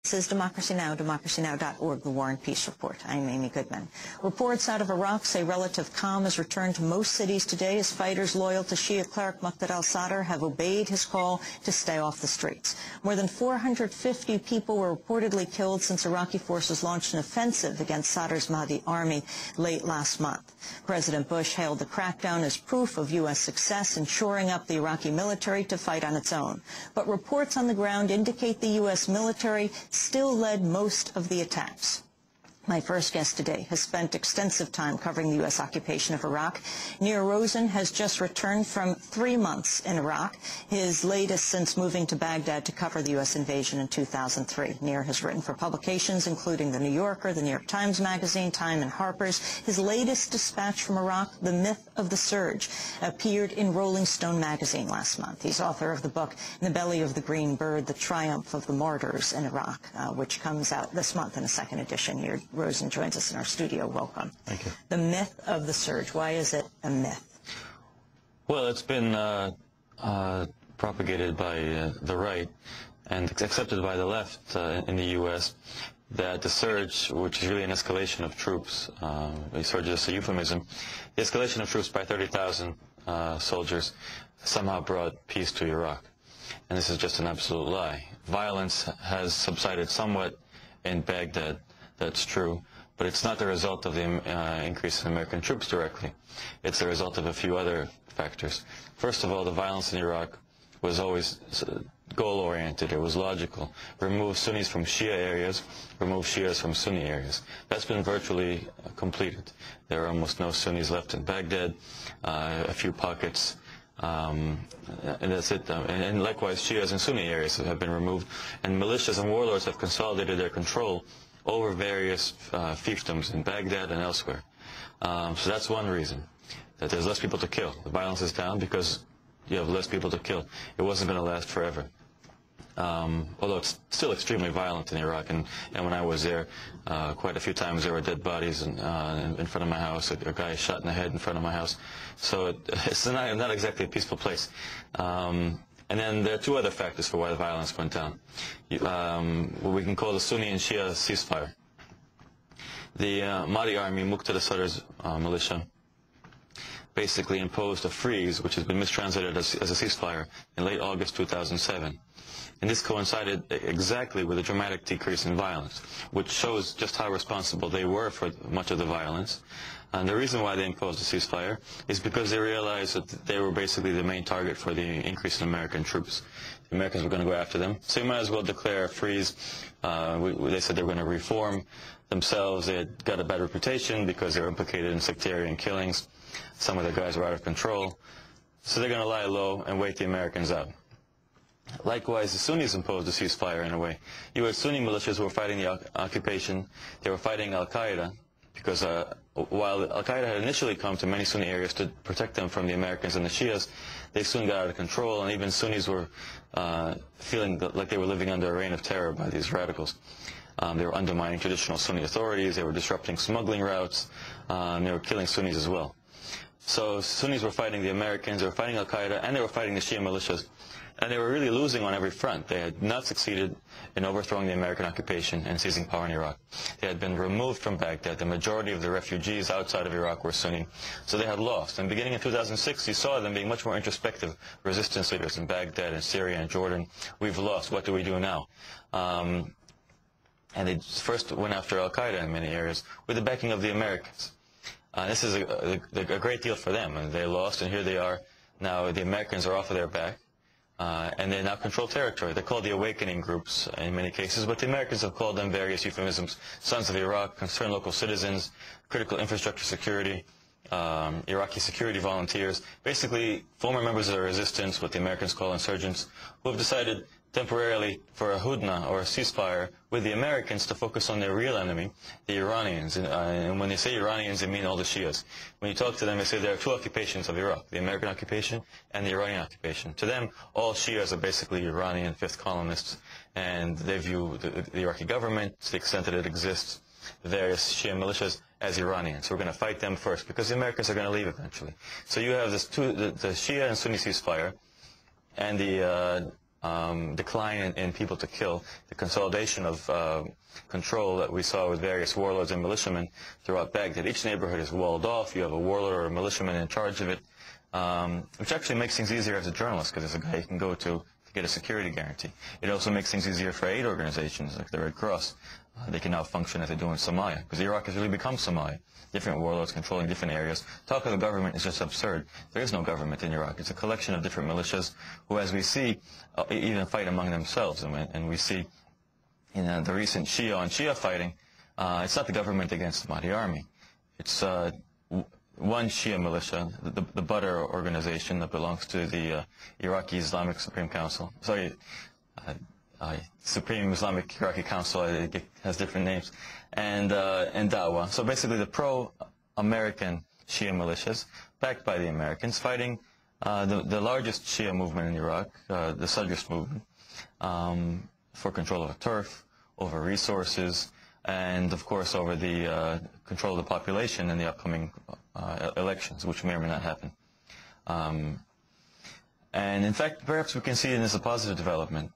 This is Democracy Now!, democracynow.org, the War and Peace Report. I'm Amy Goodman. Reports out of Iraq say relative calm has returned to most cities today as fighters loyal to Shia cleric Muqtada al-Sadr have obeyed his call to stay off the streets. More than 450 people were reportedly killed since Iraqi forces launched an offensive against Sadr's Mahdi army late last month. President Bush hailed the crackdown as proof of U.S. success in shoring up the Iraqi military to fight on its own. But reports on the ground indicate the U.S. military still led most of the attacks. My first guest today has spent extensive time covering the U.S. occupation of Iraq. Nir Rosen has just returned from 3 months in Iraq, his latest since moving to Baghdad to cover the U.S. invasion in 2003. Nir has written for publications including The New Yorker, The New York Times Magazine, Time, and Harper's. His latest dispatch from Iraq, The Myth of the Surge, appeared in Rolling Stone magazine last month. He's author of the book In the Belly of the Green Bird, The Triumph of the Martyrs in Iraq, which comes out this month in a second edition. Nir Rosen joins us in our studio. Welcome. Thank you. The myth of the surge. Why is it a myth? Well, it's been propagated by the right and accepted by the left in the U.S. that the surge, which is really an escalation of troops, the surge is a euphemism, the escalation of troops by 30,000 soldiers somehow brought peace to Iraq. And this is just an absolute lie. Violence has subsided somewhat in Baghdad. That's true, but it's not the result of the increase in American troops directly. It's the result of a few other factors. First of all, the violence in Iraq was always goal-oriented. It was logical. Remove Sunnis from Shia areas, remove Shias from Sunni areas. That's been virtually completed. There are almost no Sunnis left in Baghdad, a few pockets, and that's it. And likewise, Shias in Sunni areas have been removed, and militias and warlords have consolidated their control over various fiefdoms in Baghdad and elsewhere. So that's one reason, that there's less people to kill. The violence is down because you have less people to kill. It wasn't going to last forever. Although it's still extremely violent in Iraq, and when I was there, quite a few times there were dead bodies in front of my house, a guy shot in the head in front of my house. So it's not exactly a peaceful place. And then there are two other factors for why the violence went down. What we can call the Sunni and Shia ceasefire. The Mahdi army, Muqtada al-Sadr's militia, basically imposed a freeze, which has been mistranslated as a ceasefire, in late August 2007. And this coincided exactly with a dramatic decrease in violence, which shows just how responsible they were for much of the violence. And the reason why they imposed a ceasefire is because they realized that they were basically the main target for the increase in American troops. The Americans were going to go after them, so you might as well declare a freeze. They said they were going to reform themselves. They had got a bad reputation because they were implicated in sectarian killings. Some of the guys were out of control. So they're going to lie low and wait the Americans out. Likewise, the Sunnis imposed a ceasefire in a way. You had Sunni militias who were fighting the occupation. They were fighting al-Qaeda, because while al-Qaeda had initially come to many Sunni areas to protect them from the Americans and the Shias, they soon got out of control, and even Sunnis were feeling like they were living under a reign of terror by these radicals. They were undermining traditional Sunni authorities, they were disrupting smuggling routes, and they were killing Sunnis as well. So Sunnis were fighting the Americans, they were fighting al-Qaeda, and they were fighting the Shia militias. And they were really losing on every front. They had not succeeded in overthrowing the American occupation and seizing power in Iraq. They had been removed from Baghdad. The majority of the refugees outside of Iraq were Sunni. So they had lost. And beginning in 2006, you saw them being much more introspective resistance leaders in Baghdad and Syria and Jordan. We've lost. What do we do now? And they first went after al-Qaeda in many areas with the backing of the Americans. This is a great deal for them. And they lost, and here they are. Now the Americans are off of their back. And they now control territory. They're called the awakening groups in many cases, but the Americans have called them various euphemisms: Sons of Iraq, Concerned Local Citizens, Critical Infrastructure Security, Iraqi Security Volunteers, basically former members of the resistance, what the Americans call insurgents, who have decided temporarily for a hudna, or a ceasefire, with the Americans to focus on their real enemy, the Iranians. And when they say Iranians, they mean all the Shias. When you talk to them, they say there are two occupations of Iraq, the American occupation and the Iranian occupation. To them, all Shias are basically Iranian fifth columnists, and they view the Iraqi government, to the extent that it exists, the various Shia militias, as Iranians. So we're going to fight them first, because the Americans are going to leave eventually. So you have this the Shia and Sunni ceasefire, and the decline in people to kill, the consolidation of control that we saw with various warlords and militiamen throughout Baghdad. Each neighborhood is walled off. You have a warlord or a militiaman in charge of it, which actually makes things easier as a journalist because there's a guy you can go to get a security guarantee. It also makes things easier for aid organizations like the Red Cross. They can now function as they do in Somalia, because Iraq has really become Somalia. Different warlords controlling different areas. Talk of the government is just absurd. There is no government in Iraq. It's a collection of different militias who, as we see, even fight among themselves. And we see in the recent Shia on Shia fighting, it's not the government against the Mahdi army. It's one Shia militia, the Badr organization that belongs to the Iraqi Islamic Supreme Council. Supreme Islamic Iraqi Council, it has different names, and Dawah. So basically the pro-American Shia militias, backed by the Americans, fighting the largest Shia movement in Iraq, the Sadrist movement, for control of turf, over resources, and of course over the control of the population in the upcoming elections, which may or may not happen. And in fact, perhaps we can see it as a positive development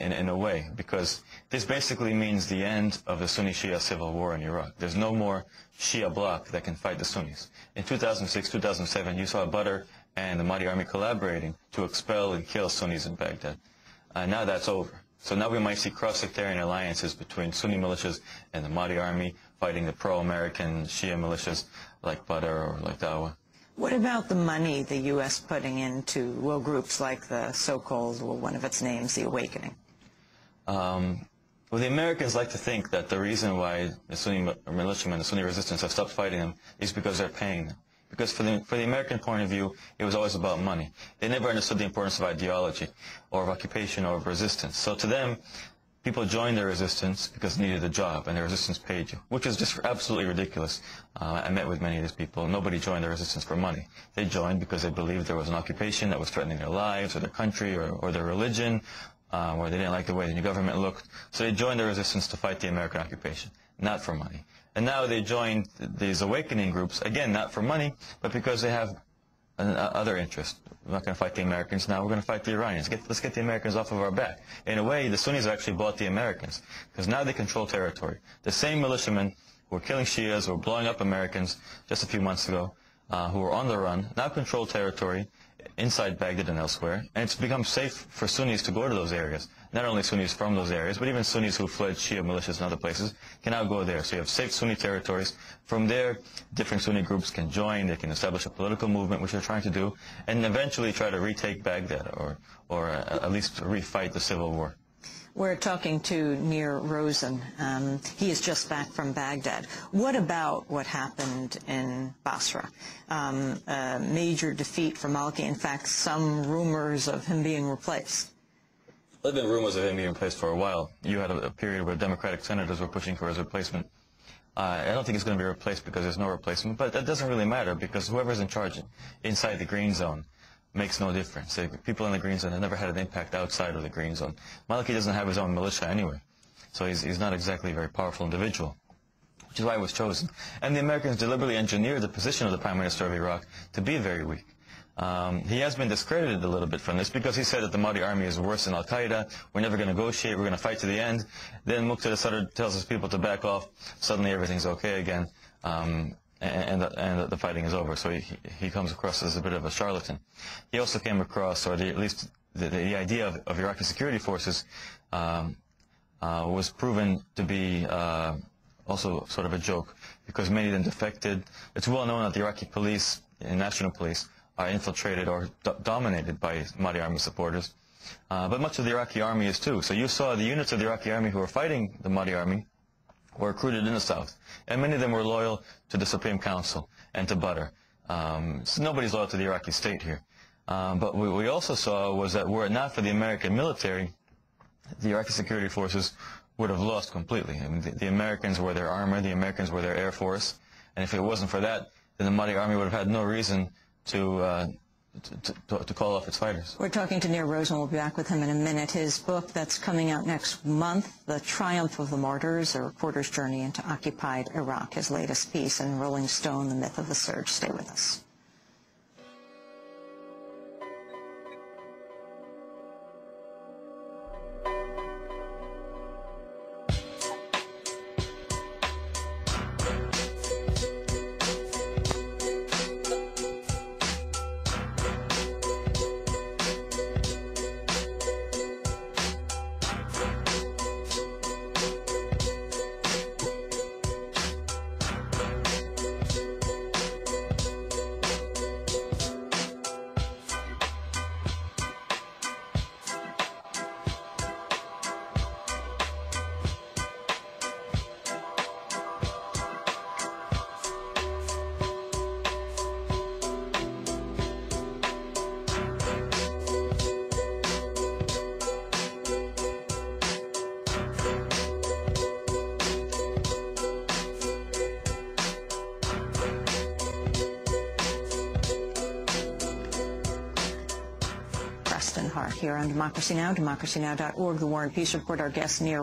in a way, because this basically means the end of the Sunni-Shia civil war in Iraq. There's no more Shia bloc that can fight the Sunnis. In 2006, 2007, you saw Badr and the Mahdi army collaborating to expel and kill Sunnis in Baghdad. Now that's over. So now we might see cross-sectarian alliances between Sunni militias and the Mahdi army fighting the pro-American Shia militias like Badr or like Dawah. What about the money the U.S. putting into, well, groups like the so-called, well, one of its names, the Awakening? Well, the Americans like to think that the reason why the Sunni militiamen, the Sunni resistance, have stopped fighting them is because they're paying them. Because for the American point of view, it was always about money. They never understood the importance of ideology or of occupation or of resistance. So to them, people joined their resistance because they needed a job, and the resistance paid you, which is just absolutely ridiculous. I met with many of these people. Nobody joined the resistance for money. They joined because they believed there was an occupation that was threatening their lives or their country or their religion, or they didn't like the way the new government looked. So they joined the resistance to fight the American occupation, not for money. And now they joined these awakening groups, again, not for money, but because they have other interest. We're not going to fight the Americans now, we're going to fight the Iranians. Let's get the Americans off of our back. In a way, the Sunnis actually bought the Americans, because now they control territory. The same militiamen who were killing Shias, who were blowing up Americans just a few months ago, who were on the run, now control territory inside Baghdad and elsewhere, and it's become safe for Sunnis to go to those areas. Not only Sunnis from those areas, but even Sunnis who fled Shia militias and other places can now go there. So you have safe Sunni territories. From there, different Sunni groups can join, they can establish a political movement, which they're trying to do, and eventually try to retake Baghdad, or at least refight the civil war. We're talking to Nir Rosen. He is just back from Baghdad. What about what happened in Basra? A major defeat for Maliki. In fact, some rumors of him being replaced. There have been rumors of him being replaced for a while. You had a period where Democratic senators were pushing for his replacement. I don't think he's going to be replaced because there's no replacement, but that doesn't really matter because whoever's in charge inside the green zone makes no difference. People in the green zone have never had an impact outside of the green zone. Maliki doesn't have his own militia anyway, so he's not exactly a very powerful individual, which is why he was chosen. And the Americans deliberately engineered the position of the Prime Minister of Iraq to be very weak. He has been discredited a little bit from this because he said that the Mahdi army is worse than Al-Qaeda, we're never going to negotiate, we're going to fight to the end. Then Muqtada Sadr tells his people to back off, suddenly everything's okay again. And the fighting is over. So he comes across as a bit of a charlatan. He also came across, or at least the idea of Iraqi security forces was proven to be also sort of a joke, because many of them defected. It's well known that the Iraqi police and national police are infiltrated or dominated by Mahdi army supporters. But much of the Iraqi army is too. So you saw the units of the Iraqi army who were fighting the Mahdi army were recruited in the south, and many of them were loyal to the Supreme Council and to Badr. So nobody's loyal to the Iraqi state here. But what we also saw was that were it not for the American military, the Iraqi security forces would have lost completely. I mean, the Americans were their armor, the Americans were their air force, and if it wasn't for that, then the Mahdi army would have had no reason to call off its fighters. We're talking to Nir Rosen. We'll be back with him in a minute. His book that's coming out next month, The Triumph of the Martyrs, A Reporter's Journey into Occupied Iraq, his latest piece in Rolling Stone, The Myth of the Surge. Stay with us. here on Democracy Now!, democracynow.org, The War and Peace Report. Our guest, Nir